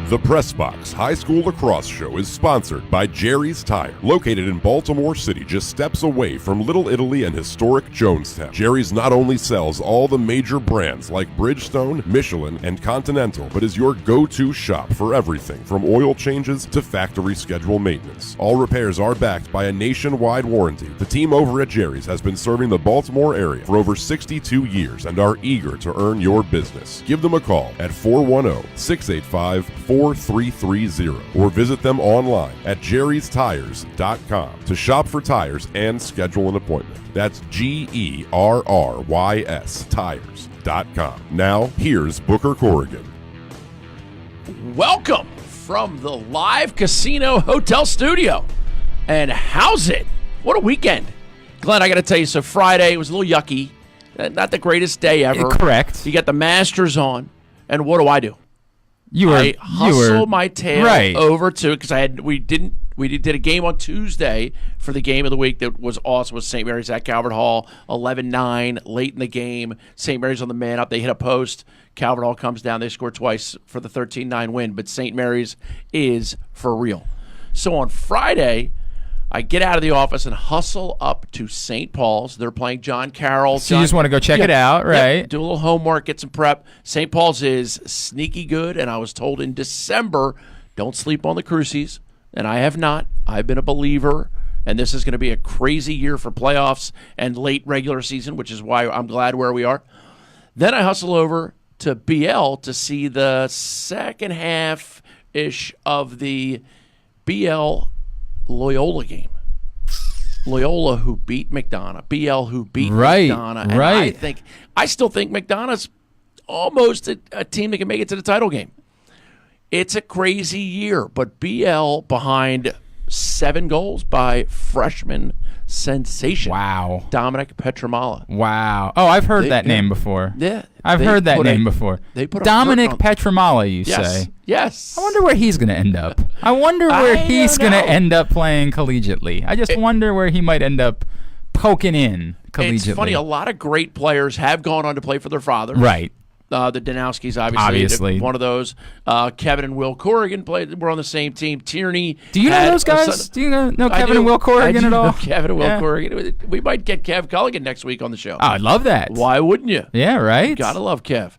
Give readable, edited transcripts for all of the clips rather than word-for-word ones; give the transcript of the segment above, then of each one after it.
The PressBox High School Lacrosse Show is sponsored by Jerry's Tire, located in Baltimore City, just steps away from Little Italy and historic Jonestown. Jerry's not only sells all the major brands like Bridgestone, Michelin, and Continental, but is your go-to shop for everything from oil changes to factory schedule maintenance. All repairs are backed by a nationwide warranty. The team over at Jerry's has been serving the Baltimore area for over 62 years and are eager to earn your business. Give them a call at 410-685-4330 or visit them online at jerrystires.com to shop for tires and schedule an appointment. That's GERRYS tires.com. Now, here's Booker Corrigan. Welcome from the live casino hotel studio. And how's it? What a weekend. Glenn, I got to tell you, so Friday was a little yucky. Not the greatest day ever. Correct. You got the Masters on, and what do? I hustled my tail over to it because we did a game on Tuesday for the game of the week that was awesome with St. Mary's at Calvert Hall, 11-9 late in the game. St. Mary's on the man up. They hit a post. Calvert Hall comes down. They score twice for the 13-9 win, but St. Mary's is for real. So on Friday, I get out of the office and hustle up to St. Paul's. They're playing John Carroll. So you just want to go check it out, right? Do a little homework, get some prep. St. Paul's is sneaky good, and I was told in December, don't sleep on the Crucies, and I have not. I've been a believer, and this is going to be a crazy year for playoffs and late regular season, which is why I'm glad where we are. Then I hustle over to BL to see the second half-ish of the BL Loyola game. Loyola who beat McDonough. BL who beat McDonough. And I still think McDonough's almost a team that can make it to the title game. It's a crazy year, but BL behind 7 goals by freshman sensation. Wow. Dominic Petramala. Wow. Oh, I've heard that name before. Yeah. I've heard that name before. They put Dominic Petramala, you say? Yes. I wonder where he's going to end up. I wonder where he's going to end up playing collegiately. I just wonder where he might end up poking in collegiately. It's funny, a lot of great players have gone on to play for their father. Right. The Danowskis, obviously. One of those. Kevin and Will Corrigan were on the same team. Tierney. Do you know those guys? Do you know Kevin and Will Corrigan at all? Kevin and Will Corrigan. We might get Kev Culligan next week on the show. Oh, I'd love that. Why wouldn't you? Yeah, right? Gotta love Kev.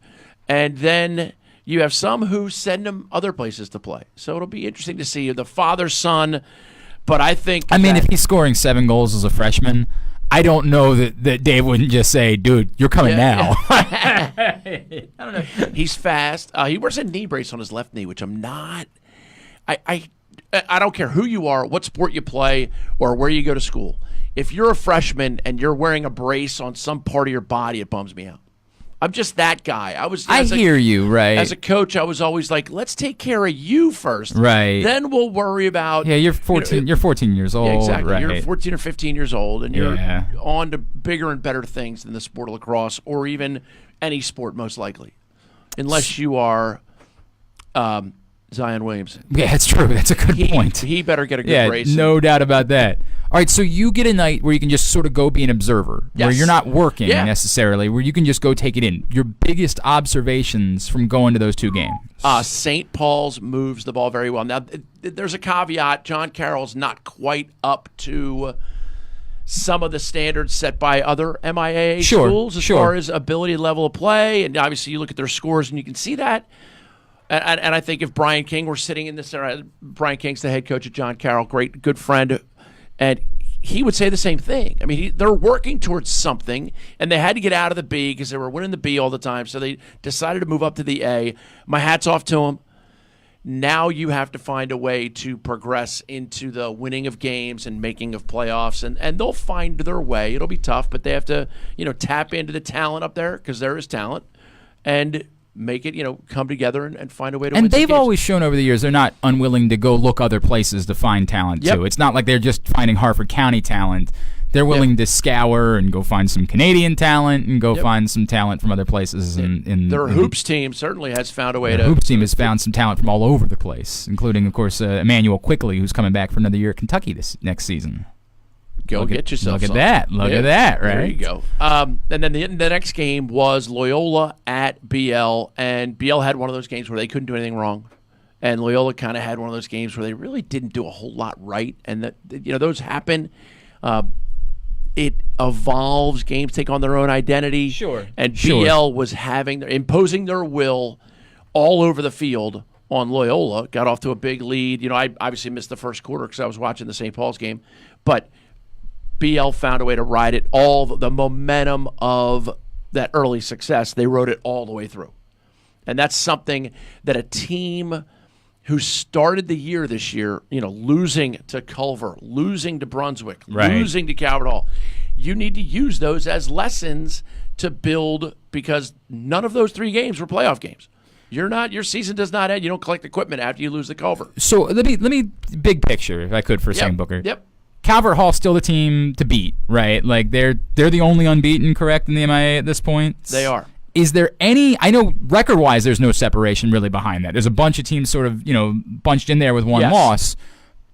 And then you have some who send him other places to play. So it'll be interesting to see the father-son. But I think if he's scoring 7 goals as a freshman, I don't know that Dave wouldn't just say, dude, you're coming now. I don't know. He's fast. He wears a knee brace on his left knee, which I'm not. I don't care who you are, what sport you play, or where you go to school. If you're a freshman and you're wearing a brace on some part of your body, it bums me out. I'm just that guy. I hear you, right. As a coach, I was always like, let's take care of you first. Right. Then we'll worry about... Yeah, you're 14 You're 14 years old. Yeah, exactly. Right. You're 14 or 15 years old, and you're on to bigger and better things than the sport of lacrosse or even any sport, most likely. Unless you are Zion Williamson. Yeah, that's true. That's a good point. He better get a good race. No doubt about that. All right, so you get a night where you can just sort of go be an observer, where you're not working necessarily, where you can just go take it in. Your biggest observations from going to those 2 games? St. Paul's moves the ball very well. Now, there's a caveat. John Carroll's not quite up to some of the standards set by other MIAA schools as far as ability level of play, and obviously you look at their scores and you can see that. And I think if Brian King were sitting in this, Brian King's the head coach at John Carroll, good friend, and he would say the same thing. I mean, they're working towards something, and they had to get out of the B because they were winning the B all the time, so they decided to move up to the A. My hat's off to them. Now you have to find a way to progress into the winning of games and making of playoffs, and they'll find their way. It'll be tough, but they have to tap into the talent up there because there is talent, and make it, come together and find a way to win. And they've always shown over the years they're not unwilling to go look other places to find talent, too. It's not like they're just finding Harford County talent. They're willing to scour and go find some Canadian talent and go find some talent from other places. Their hoops team certainly has found a way to... Their hoops team has found some talent from all over the place, including, of course, Emmanuel Quickly, who's coming back for another year at Kentucky this next season. Go get yourself some. Look at that, right? There you go. And then the next game was Loyola at BL, and BL had one of those games where they couldn't do anything wrong. And Loyola kind of had one of those games where they really didn't do a whole lot right. And, those happen. It evolves. Games take on their own identity. Sure. And BL was imposing their will all over the field on Loyola. Got off to a big lead. I obviously missed the first quarter because I was watching the St. Paul's game. But BL found a way to ride it. All the momentum of that early success, they rode it all the way through. And that's something that a team who started the year this year, losing to Culver, losing to Brunswick, losing to Calvert Hall, you need to use those as lessons to build, because none of those 3 games were playoff games. Your season does not end. You don't collect equipment after you lose the Culver. So let me big picture, if I could, for a second, Booker. Yep. Calvert Hall's still the team to beat, right? Like they're the only unbeaten, correct, in the MIA at this point? They are. Is there any, I know record-wise there's no separation really behind that. There's a bunch of teams sort of, bunched in there with one loss.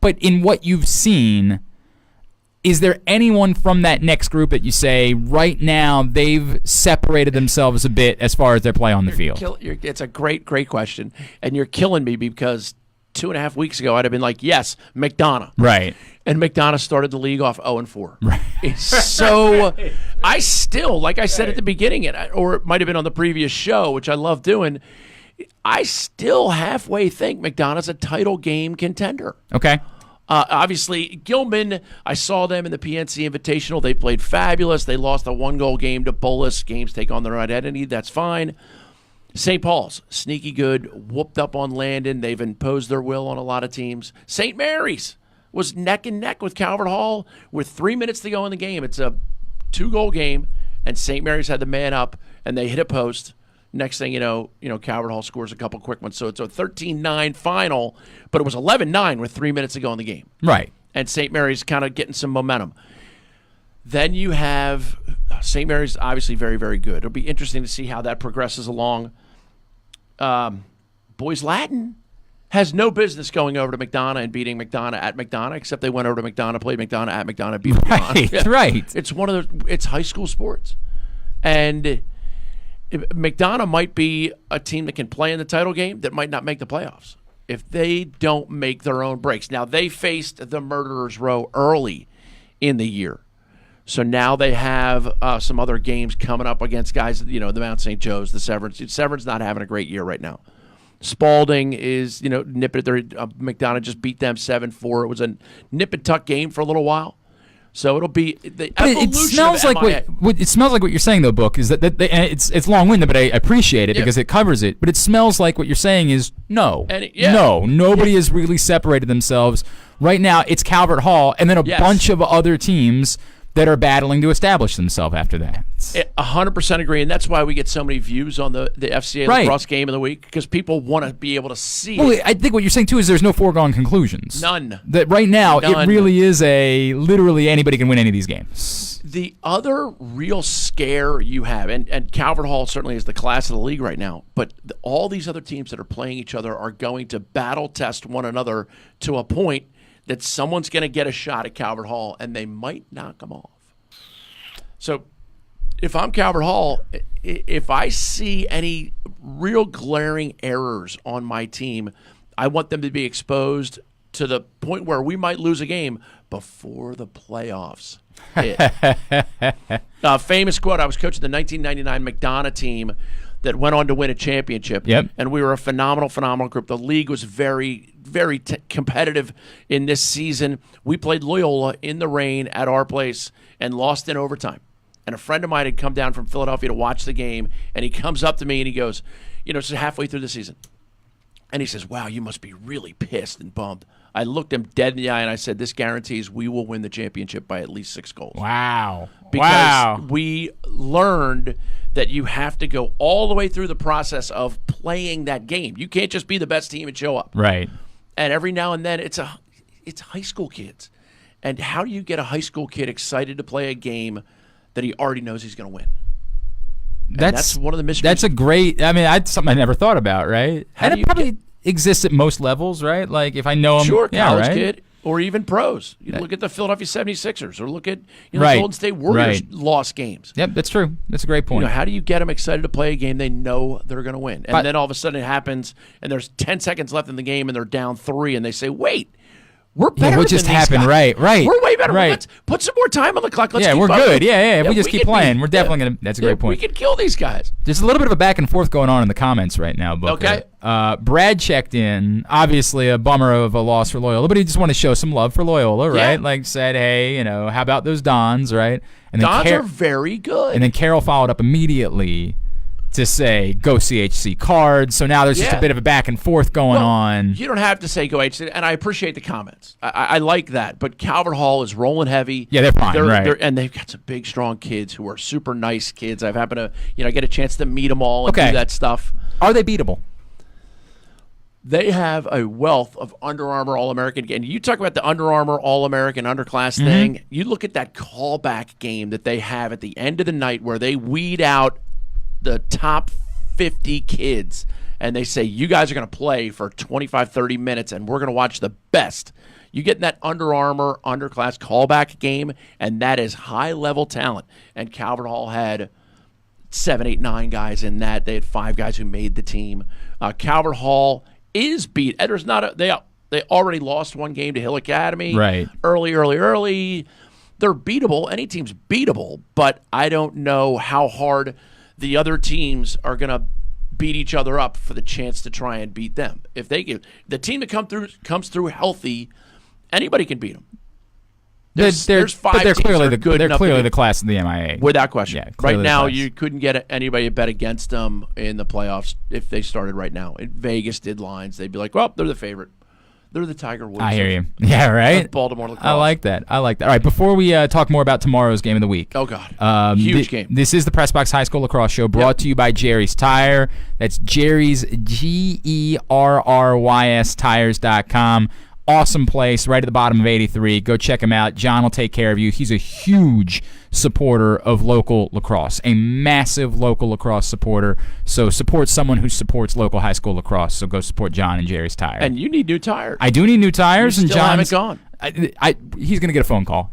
But in what you've seen, is there anyone from that next group that you say right now they've separated themselves a bit as far as their play on the field? It's a great question. And you're killing me because 2.5 weeks ago I'd have been like, yes, McDonough. Right. And McDonough started the league off 0-4. Right. So I still, like I said at the beginning, or it might have been on the previous show, which I love doing, I still halfway think McDonough's a title game contender. Okay. Obviously, Gilman, I saw them in the PNC Invitational. They played fabulous. They lost a 1-goal game to Bolus. Games take on their identity. That's fine. St. Paul's, sneaky good, whooped up on Landon. They've imposed their will on a lot of teams. St. Mary's was neck and neck with Calvert Hall with 3 minutes to go in the game. It's a 2-goal game, and St. Mary's had the man up, and they hit a post. Next thing you know, Calvert Hall scores a couple quick ones. So it's a 13-9 final, but it was 11-9 with 3 minutes to go in the game. Right. And St. Mary's kind of getting some momentum. Then you have St. Mary's, obviously very, very good. It'll be interesting to see how that progresses along. Boys Latin has no business going over to McDonough and beating McDonough at McDonough, except they went over to McDonough, played McDonough at McDonough, beat McDonough. Right. It's it's high school sports. And McDonough might be a team that can play in the title game that might not make the playoffs if they don't make their own breaks. Now, they faced the Murderers Row early in the year. So now they have some other games coming up against guys, the Mount St. Joe's, the Severance. Severance not having a great year right now. Spalding is, nipping at their McDonough just beat them 7-4. It was a nip and tuck game for a little while. So it'll be the evolution. It smells like it smells like what you're saying, though, Book, is that it's long-winded, but I appreciate it because it covers it. But it smells like what you're saying is nobody has really separated themselves. Right now, it's Calvert Hall and then a bunch of other teams that are battling to establish themselves after that. 100% agree, and that's why we get so many views on the FCA Lacrosse game of the week, because people want to be able to see it. I think what you're saying, too, is there's no foregone conclusions. None. That right now, it really is literally anybody can win any of these games. The other real scare you have, and Calvert Hall certainly is the class of the league right now, but all these other teams that are playing each other are going to battle test one another to a point that someone's going to get a shot at Calvert Hall, and they might knock them off. So if I'm Calvert Hall, if I see any real glaring errors on my team, I want them to be exposed to the point where we might lose a game before the playoffs hit. Famous quote, I was coaching the 1999 McDonough team that went on to win a championship. Yep. And we were a phenomenal group. The league was very, very competitive in this season. We played Loyola in the rain at our place and lost in overtime. And a friend of mine had come down from Philadelphia to watch the game, and he comes up to me and he goes, it's halfway through the season. And he says, wow, you must be really pissed and bummed. I looked him dead in the eye and I said, this guarantees we will win the championship by at least 6 goals. Wow. Because we learned that you have to go all the way through the process of playing that game. You can't just be the best team and show up. Right. And every now and then it's high school kids. And how do you get a high school kid excited to play a game that he already knows he's going to win? That's one of the mysteries. That's a great, that's something I never thought about, right? How and it probably exists at most levels, right? Like if I know him. Sure, college kid. Or even pros. You look at the Philadelphia 76ers or look at the Right. Golden State Warriors Right. lost games. Yep, that's true. That's a great point. How do you get them excited to play a game they know they're going to win? And then all of a sudden it happens, and there's 10 seconds left in the game, and they're down 3, and they say, wait, we're better what just than these happened? guys. Right. We're way better. Right. Let's put some more time on the clock. Let's yeah, keep we're up. good. Yeah. If we just keep can playing, be- we're definitely going to – that's a great point. We can kill these guys. There's a little bit of a back and forth going on in the comments right now, Booker. Okay. Brad checked in. Obviously, a bummer of a loss for Loyola, but he just wanted to show some love for Loyola, right? Yeah. Like said, hey, how about those Dons, right? And then Dons are very good. And then Carroll followed up immediately to say, go CHC Cards. So now there's just a bit of a back and forth going on. You don't have to say go HC, and I appreciate the comments. I like that. But Calvert Hall is rolling heavy. Yeah, they're fine, right. And they've got some big, strong kids who are super nice kids. I've happened to get a chance to meet them all and do that stuff. Are they beatable? They have a wealth of Under Armour All-American. And you talk about the Under Armour All-American underclass thing. You look at that callback game that they have at the end of the night where they weed out the top 50 kids and they say, you guys are going to play for 25, 30 minutes and we're going to watch the best. You get in that Under Armour underclass callback game, and that is high-level talent. And Calvert Hall had 7, 8, 9 guys in that. They had 5 guys who made the team. Calvert Hall is beat. There's not they already lost one game to Hill Academy. Right. Early. They're beatable. Any team's beatable, but I don't know how hard the other teams are going to beat each other up for the chance to try and beat them. If they give the team that comes through healthy, anybody can beat them. There's 5 but they're teams clearly that are good they're enough clearly to the class of the MIA. without question. Yeah, right clearly the now, class. you couldn't get anybody to bet against them in the playoffs if they started right now. Vegas did lines. They'd be like, well, they're the favorite. They're the Tiger Woods. I hear you. Yeah, right? Baltimore Lacrosse. I like that. All right, before we talk more about tomorrow's game of the week. Oh, God. Huge game. This is the PressBox High School Lacrosse Show brought to you by Jerry's Tire. That's Jerry's, GERRYS Tires.com. Awesome place right at the bottom of 83. Go check him out. John will take care of you. He's a huge supporter of local lacrosse, a massive local lacrosse supporter. So support someone who supports local high school lacrosse. So go support John and Jerry's Tire. And you need new tires. I do need new tires. You and still John's haven't gone. He's going to get a phone call.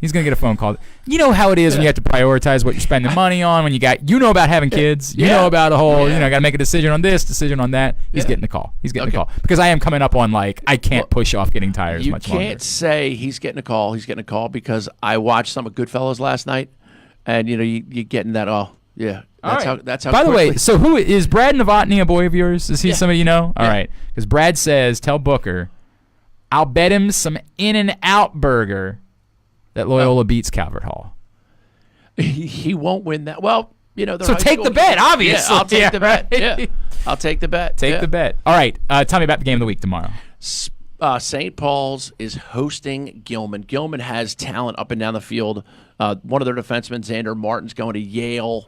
You know how it is when you have to prioritize what you're spending money on. When you about having kids. You know about a whole. Got to make a decision on this, decision on that. He's getting the call. He's getting the call because I am coming up on I can't push off getting tires much longer. You can't say he's getting a call. He's getting a call because I watched some of Goodfellas last night, and you getting that. Oh yeah. That's how. By the quickly. way, so who is Brad Novotny? A boy of yours? Is he somebody you know? All right, because Brad says, tell Booker, I'll bet him some In-N-Out burger that Loyola beats Calvert Hall. He won't win that. Well, so take the bet, obviously. Yeah, I'll take the bet. Yeah, I'll take the bet. Take the bet. All right, tell me about the game of the week tomorrow. St. Paul's is hosting Gilman. Gilman has talent up and down the field. One of their defensemen, Xander Martin's going to Yale.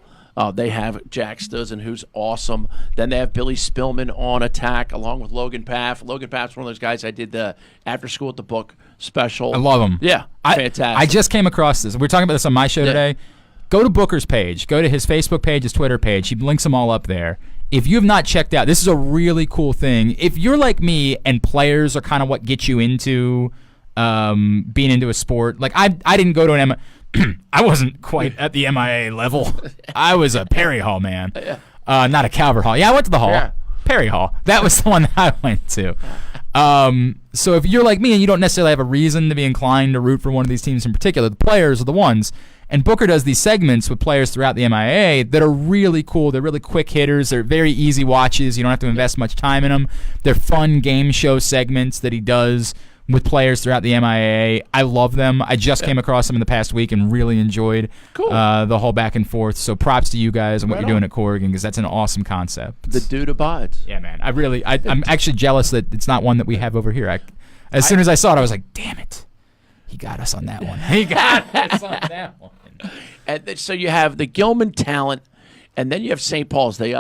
They have Jack Stuzen, who's awesome. Then they have Billy Spillman on attack, along with Logan Paff. Logan Paff's one of those guys I did the After School at the Book special. I love him. Yeah, fantastic. I just came across this. We're talking about this on my show today. Go to Booker's page. Go to his Facebook page, his Twitter page. He links them all up there. If you have not checked out, this is a really cool thing. If you're like me and players are kind of what gets you into being into a sport, like I didn't go to an I wasn't quite at the MIA level. I was a Perry Hall man, not a Calvert Hall. Yeah, I went to the Hall. Yeah. Perry Hall. That was the one that I went to. So if you're like me and you don't necessarily have a reason to be inclined to root for one of these teams in particular, the players are the ones. And Booker does these segments with players throughout the MIA that are really cool. They're really quick hitters. They're very easy watches. You don't have to invest much time in them. They're fun game show segments that he does with players throughout the MIA. I love them. I just came across them in the past week and really enjoyed the whole back and forth. So props to you guys and what you're doing at Corrigan, because that's an awesome concept. The dude abides. Yeah, man. I'm actually jealous that it's not one that we have over here. As soon as I saw it, I was like, damn it. He got us on that one. He got us on that one. And so you have the Gilman talent, and then you have St. Paul's. They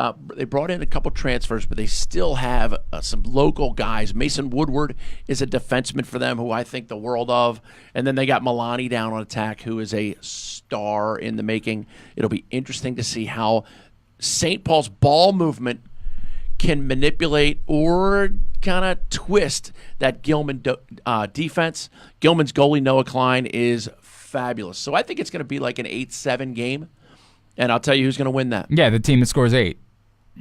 brought in a couple transfers, but they still have some local guys. Mason Woodward is a defenseman for them who I think the world of. And then they got Milani down on attack, who is a star in the making. It'll be interesting to see how St. Paul's ball movement can manipulate or kind of twist that Gilman defense. Gilman's goalie, Noah Klein, is fabulous. So I think it's going to be like an 8-7 game, and I'll tell you who's going to win that. Yeah, the team that scores 8.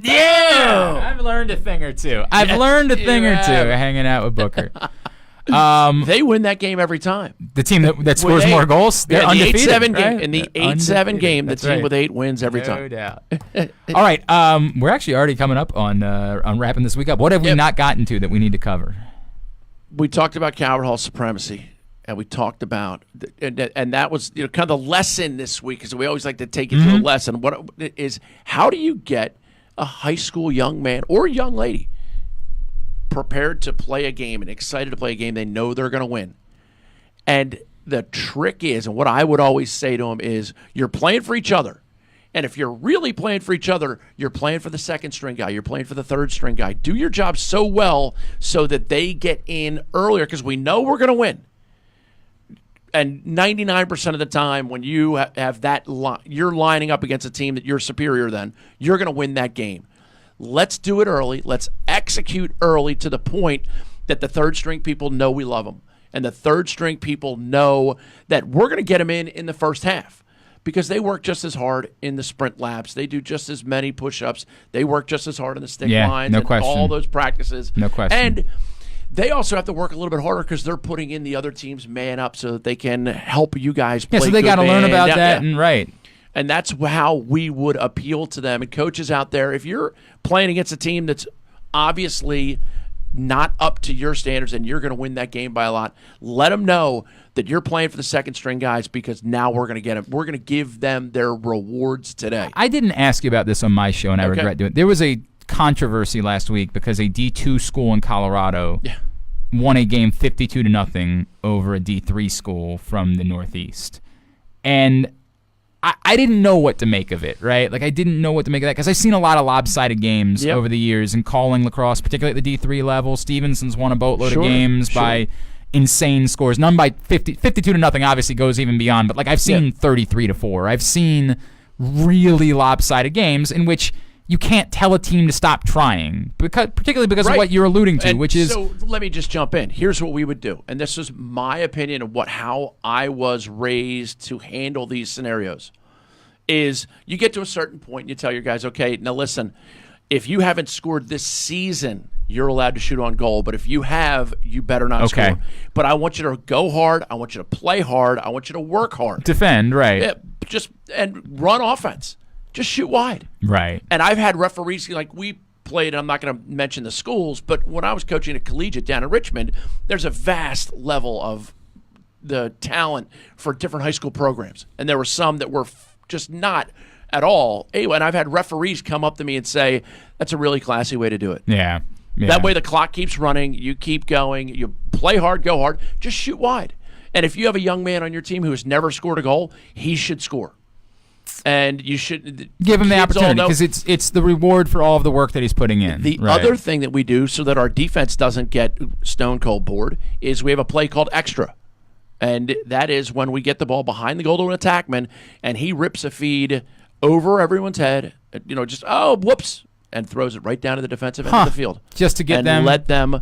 Yeah! I've learned a thing or two. Hanging out with Booker. They win that game every time. The team that scores more goals, they're undefeated. In the 8-7 game, the team with 8 wins every time. No doubt. All right, we're actually already coming up on wrapping this week up. What have we not gotten to that we need to cover? We talked about Calvert Hall supremacy, and we talked about, and that was kind of the lesson this week, because we always like to take it to the lesson. What is, how do you get a high school young man or young lady prepared to play a game and excited to play a game they know they're going to win? And the trick is, and what I would always say to them is, you're playing for each other. And if you're really playing for each other, you're playing for the second string guy, you're playing for the third string guy. Do your job so well so that they get in earlier, because we know we're going to win. And 99% of the time, when you have that, you're lining up against a team that you're superior than, you're going to win that game. Let's do it early. Let's execute early to the point that the third string people know we love them. And the third string people know that we're going to get them in the first half, because they work just as hard in the sprint laps. They do just as many push-ups. They work just as hard in the stick lines and all those practices. No question. And they also have to work a little bit harder because they're putting in the other team's man up so that they can help you guys play. Yeah, so they got to learn about that, and right. And that's how we would appeal to them. And coaches out there, if you're playing against a team that's obviously not up to your standards and you're going to win that game by a lot, let them know that you're playing for the second string guys, because now we're going to get them. We're going to give them their rewards today. I didn't ask you about this on my show, and I regret doing it. There was a controversy last week because a D2 school in Colorado won a game 52-0 over a D3 school from the Northeast. And I didn't know what to make of it, right? Like, I didn't know what to make of that, because I've seen a lot of lopsided games over the years and calling lacrosse, particularly at the D3 level. Stevenson's won a boatload of games by insane scores. None by 52-0 obviously goes even beyond, but like I've seen 33-4. I've seen really lopsided games in which you can't tell a team to stop trying, particularly because of what you're alluding to, which is... So let me just jump in. Here's what we would do, and this is my opinion of how I was raised to handle these scenarios, is you get to a certain point and you tell your guys, okay, now listen, if you haven't scored this season, you're allowed to shoot on goal, but if you have, you better not score. But I want you to go hard. I want you to play hard. I want you to work hard. Defend, right. And run offense. Just shoot wide. Right. And I've had referees, like we played, I'm not going to mention the schools, but when I was coaching a collegiate down in Richmond, there's a vast level of the talent for different high school programs. And there were some that were just not at all. Anyway, and I've had referees come up to me and say, that's a really classy way to do it. Yeah. That way the clock keeps running, you keep going, you play hard, go hard, just shoot wide. And if you have a young man on your team who has never scored a goal, he should score. And you should give him the opportunity, because it's the reward for all of the work that he's putting in. The other thing that we do so that our defense doesn't get stone cold bored is we have a play called extra. And that is when we get the ball behind the goal to an attackman and he rips a feed over everyone's head, whoops, and throws it right down to the defensive end of the field. Just to get and them. Let them.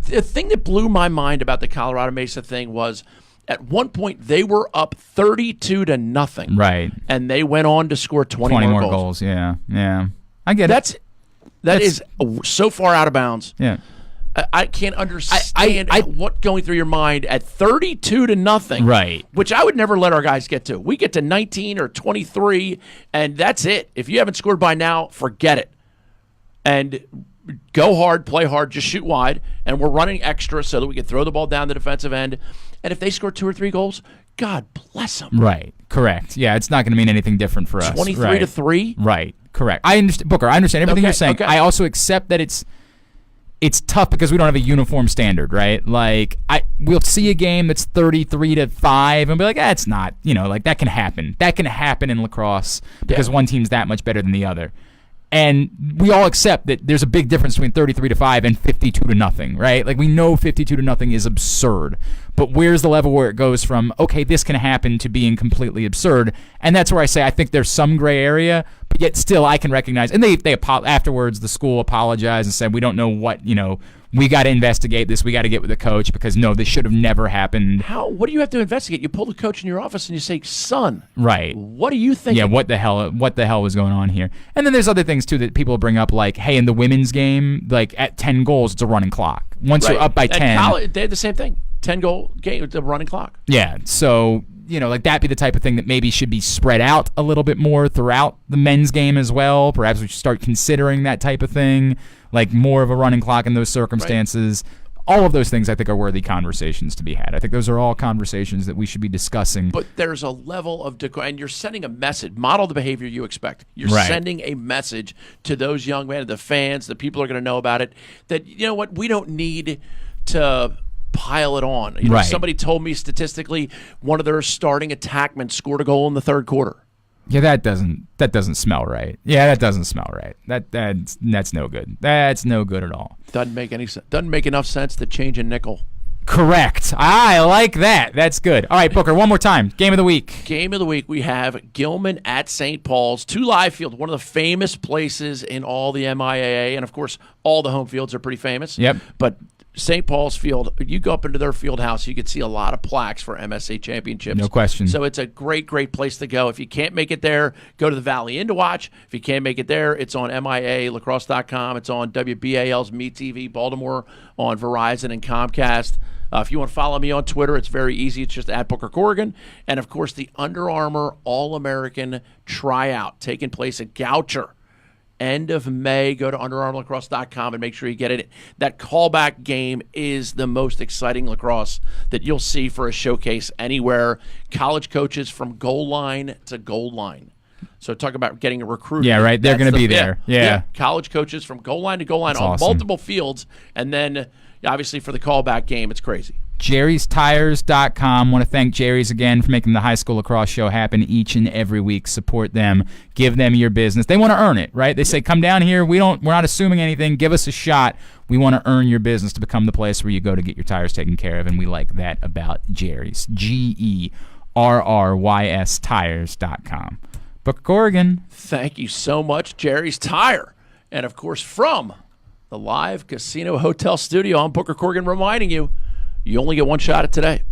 The thing that blew my mind about the Colorado Mesa thing was, at one point, they were up 32-0. Right. And they went on to score 20 more goals. Yeah. I get it. That is so far out of bounds. Yeah. I can't understand what's going through your mind at 32-0. Right. Which I would never let our guys get to. We get to 19 or 23, and that's it. If you haven't scored by now, forget it. And go hard, play hard, just shoot wide. And we're running extra so that we can throw the ball down the defensive end. And if they score 2 or 3 goals, God bless them. Right. Correct. Yeah, it's not going to mean anything different for us. 23-3. Right. Correct. I understand, Booker. I understand everything you're saying. I also accept that it's tough because we don't have a uniform standard, right? Like we'll see a game that's 33-5 and be like, it's not. That can happen. That can happen in lacrosse because one team's that much better than the other. And we all accept that there's a big difference between 33-5 and 52-0, right? Like, we know 52-0 is absurd, but where's the level where it goes from, okay, this can happen, to being completely absurd? And that's where I say I think there's some gray area, but yet still I can recognize. And they afterwards, the school apologized and said, we don't know what we got to investigate this. We got to get with the coach because, no, this should have never happened. What do you have to investigate? You pull the coach in your office and you say, son, right? What do you think? Yeah, what the hell was going on here? And then there's other things, too, that people bring up, like, hey, in the women's game, like, at 10 goals, it's a running clock. Once you're up by 10. They had the same thing. 10-goal game with the running clock. Yeah, so, like that be the type of thing that maybe should be spread out a little bit more throughout the men's game as well. Perhaps we should start considering that type of thing, like more of a running clock in those circumstances. Right. All of those things, I think, are worthy conversations to be had. I think those are all conversations that we should be discussing. But there's a level of and you're sending a message. Model the behavior you expect. You're sending a message to those young men, the fans, the people are going to know about it, that, you know what, we don't need to pile it on. Somebody told me statistically one of their starting attackmen scored a goal in the third quarter. Yeah, that doesn't smell right. Yeah, that doesn't smell right. That's no good. That's no good at all. Doesn't make any sense. Doesn't make enough sense to change a nickel. Correct. I like that. That's good. All right, Booker, one more time. Game of the week. Game of the week, we have Gilman at St. Paul's. 2 live fields, one of the famous places in all the MIAA. And, of course, all the home fields are pretty famous. Yep. But St. Paul's field, you go up into their field house, you could see a lot of plaques for MSA championships. No question. So it's a great, great place to go. If you can't make it there, go to the Valley Inn to watch. If you can't make it there, it's on MIALacrosse.com. It's on WBAL's MeTV Baltimore on Verizon and Comcast. If you want to follow me on Twitter, it's very easy. It's just at Booker Corrigan. And, of course, the Under Armour All-American Tryout taking place at Goucher. End of May. Go to UnderArmourLacrosse.com and make sure you get it. That callback game is the most exciting lacrosse that you'll see for a showcase anywhere. College coaches from goal line to goal line. So talk about getting a recruit. Yeah, right. They're going to be there. Yeah. College coaches from goal line to goal line. That's on awesome. Multiple fields. And then, obviously, for the callback game, it's crazy. Jerry'sTires.com. Want to thank Jerry's again for making the high school lacrosse show happen each and every week. Support them. Give them your business. They want to earn it, right? They say, come down here. We're not assuming anything. Give us a shot. We want to earn your business to become the place where you go to get your tires taken care of, and we like that about Jerry's. GERRYS Tires.com. Booker Corrigan. Thank you so much, Jerry's Tire. And, of course, from the live casino hotel studio, I'm Booker Corrigan reminding you, you only get one shot at today.